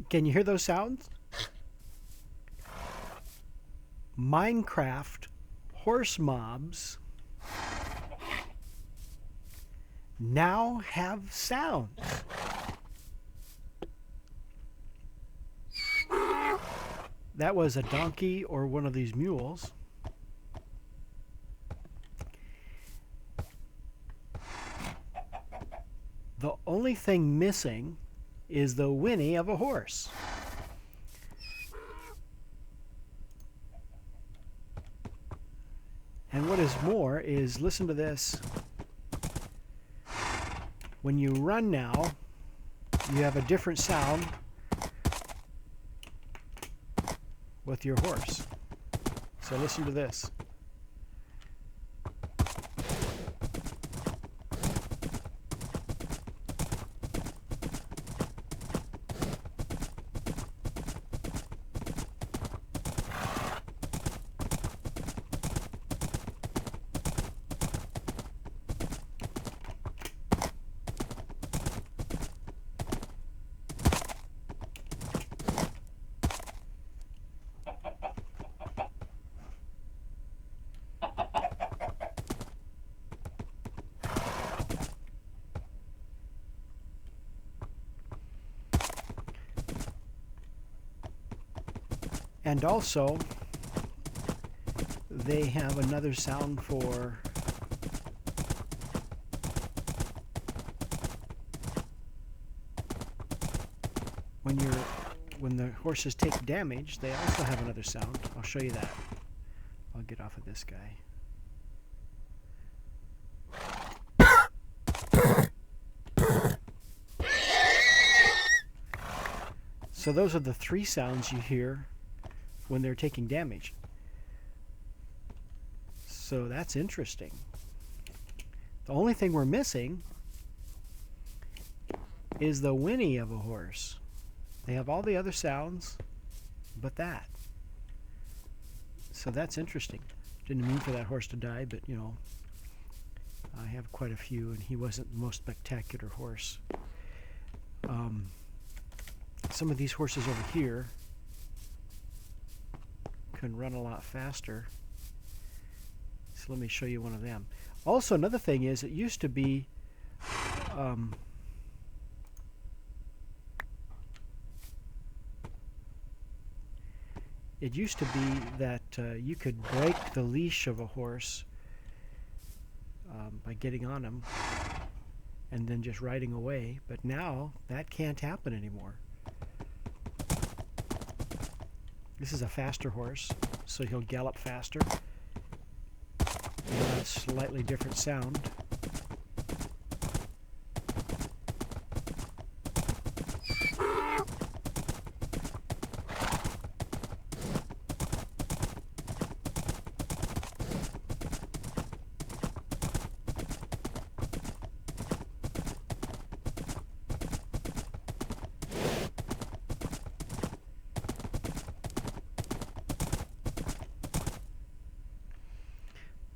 Can you hear those sounds? Minecraft horse mobs now have sounds. That was a donkey or one of these mules. The only thing missing is the whinny of a horse. And what is more is, listen to this. When you run now, you have a different sound with your horse. So listen to this. And also, they have another sound for when the horses take damage. They also have another sound. I'll show you that. I'll get off of this guy. So those are the three sounds you hear when they're taking damage. So that's interesting. The only thing we're missing is the whinny of a horse. They have all the other sounds but that. So that's interesting. Didn't mean for that horse to die, but you know, I have quite a few, and he wasn't the most spectacular horse. Some of these horses over here can run a lot faster. So let me show you one of them. Also, another thing is, it used to be that you could break the leash of a horse by getting on him and then just riding away, but now that can't happen anymore. This is a faster horse, so he'll gallop faster. A slightly different sound.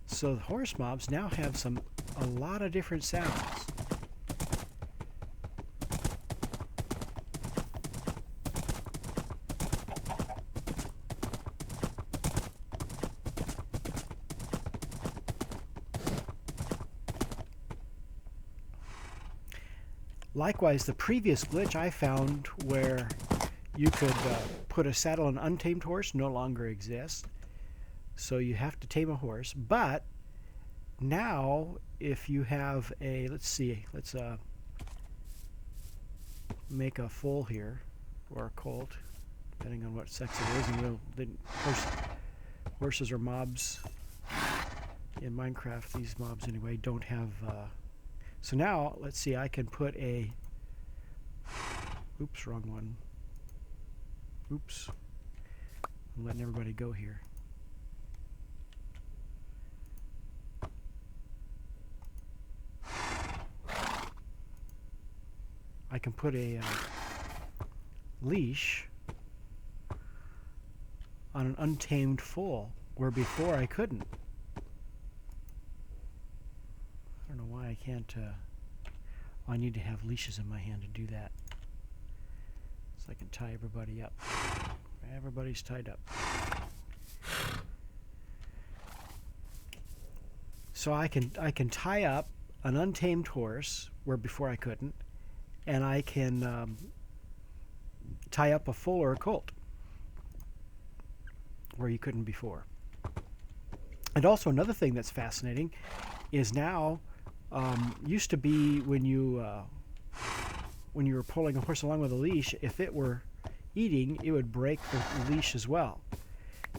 So the horse mobs now have a lot of different sounds. Likewise, the previous glitch I found where you could put a saddle on an untamed horse no longer exists. So you have to tame a horse, but now if you have a, let's make a foal here, or a colt, depending on what sex it is, and horses or mobs in Minecraft, these mobs anyway, don't have, so now, let's see, I can put a, oops, wrong one, oops, I'm letting everybody go here. I can put a leash on an untamed foal, where before I couldn't. I don't know why I can't. I need to have leashes in my hand to do that. So I can tie everybody up. Everybody's tied up. So I can tie up an untamed horse where before I couldn't, and I can tie up a foal or a colt where you couldn't before. And also another thing that's fascinating is now, used to be when you were pulling a horse along with a leash, if it were eating, it would break the leash as well.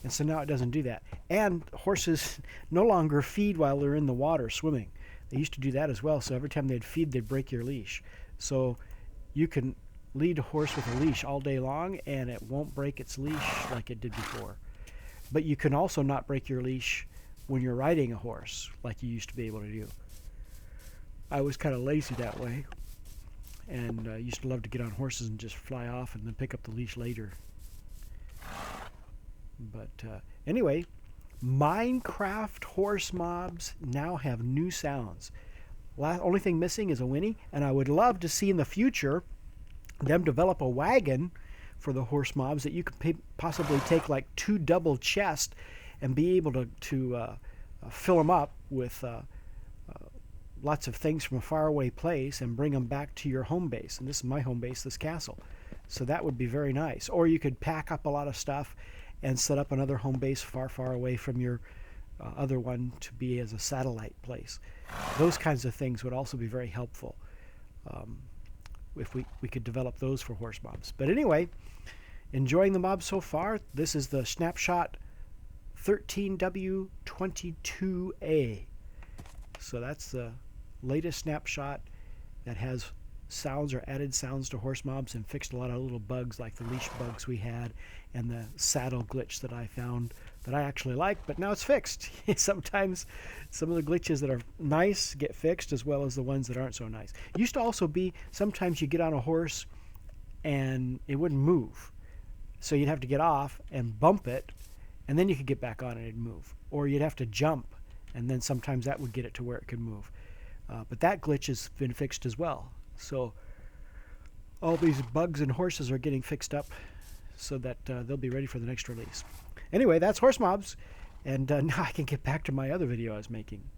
And so now it doesn't do that. And horses no longer feed while they're in the water swimming. They used to do that as well. So every time they'd feed, they'd break your leash. So you can lead a horse with a leash all day long, and it won't break its leash like it did before. But you can also not break your leash when you're riding a horse like you used to be able to do. I was kind of lazy that way, and used to love to get on horses and just fly off and then pick up the leash later. But anyway, Minecraft horse mobs now have new sounds. Only thing missing is a whinny, and I would love to see in the future them develop a wagon for the horse mobs that you could possibly take like 2 double chests and be able to fill them up with lots of things from a faraway place and bring them back to your home base. And this is my home base, this castle. So that would be very nice. Or you could pack up a lot of stuff and set up another home base far, far away from your other one to be as a satellite place. Those kinds of things would also be very helpful if we could develop those for horse mobs. But anyway, enjoying the mobs so far. This is the snapshot 13W22A. So that's the latest snapshot that has sounds or added sounds to horse mobs and fixed a lot of little bugs like the leash bugs we had and the saddle glitch that I found that I actually like, but now it's fixed. Sometimes some of the glitches that are nice get fixed as well as the ones that aren't so nice. It used to also be sometimes you get on a horse and it wouldn't move. So you'd have to get off and bump it, and then you could get back on and it'd move. Or you'd have to jump, and then sometimes that would get it to where it could move. But that glitch has been fixed as well. So all these bugs and horses are getting fixed up so that they'll be ready for the next release. Anyway, that's horse mobs, and now I can get back to my other video I was making.